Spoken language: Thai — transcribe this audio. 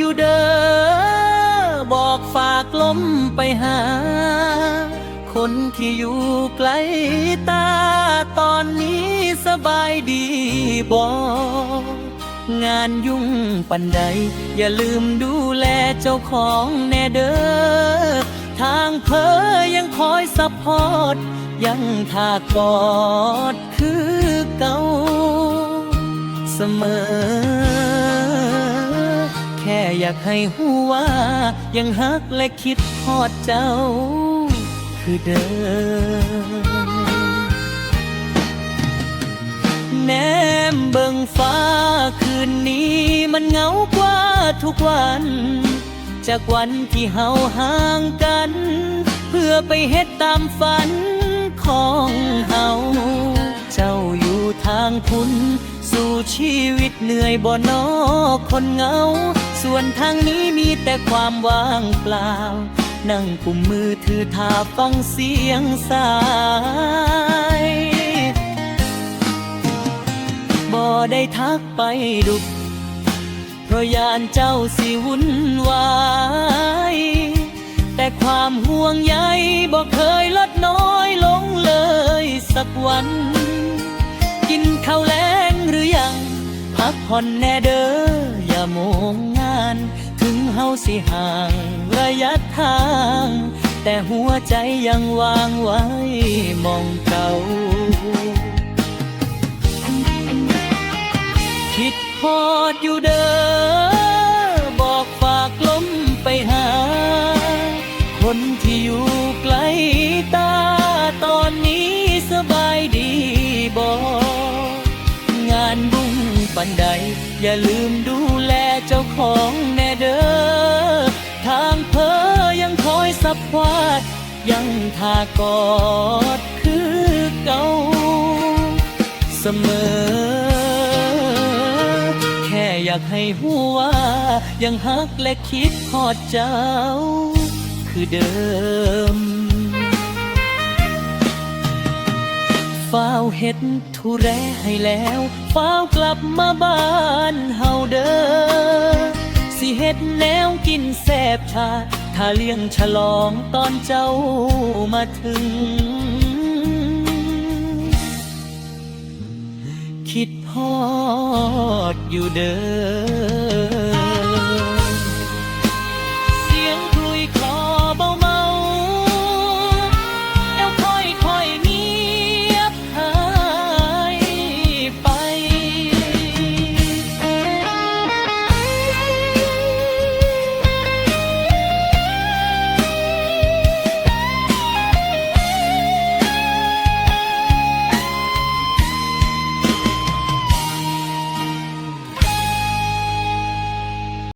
อยู่เด้อบอกฝากลมไปหาคนที่อยู่ไกลตาตอนนี้สบายดีบ่งานยุ่งปันใดอย่าลืมดูแลเจ้าของแน่เด้อทางเพอยังคอยซัพพอร์ตยังท่ากอดคือเก่าเสมอแค่อยากให้หูว่ายังฮักและคิดฮอดเจ้าคือเดิมแนมเบิ่งฟ้าคืนนี้มันเหงากว่าทุกวันจากวันที่เฮาห่างกันเพื่อไปเฮ็ดตามฝันของเฮาเจ้าอยู่ทางคุณสู่ชีวิตเหนื่อยบ่นอคนเหงาส่วนทางนี้มีแต่ความว่างเปล่านั่งกุมมือถือท่าฟังเสียงสายบ่ได้ทักไปดุเพราะยานเจ้าสิวุ่นวายแต่ความห่วงใยบ่เคยลดน้อยลงเลยสักวันกินข้าวแลงหรือยังพักผ่อนแน่เด้ออย่าโมงงานถึงเฮาสิห่างระยะทางแต่หัวใจยังวางไว้มองเก่าคิดฮอดอยู่เด้อบอกฝากลมไปหาคนที่อยู่ไกลตาตอนนี้สบายดีบ่งานบุญปันใดอย่าลืมดูแลเจ้าของแน่เด้อทางเพอยังคอยซัพพอร์ตยังท่ากอดคือเก่าเสมอแค่อยากให้หูว่ายังฮักและคิดฮอดเจ้าคือเดิมฝ้าวเฮ็ดทุแรให้แล้วฝ้าวกลับมาบ้านเฮาเด้อสิเฮ็ดแนวกินแซ่บชาถ้าเลี้ยงฉลองตอนเจ้ามาถึงคิดฮอดอยู่เด้อ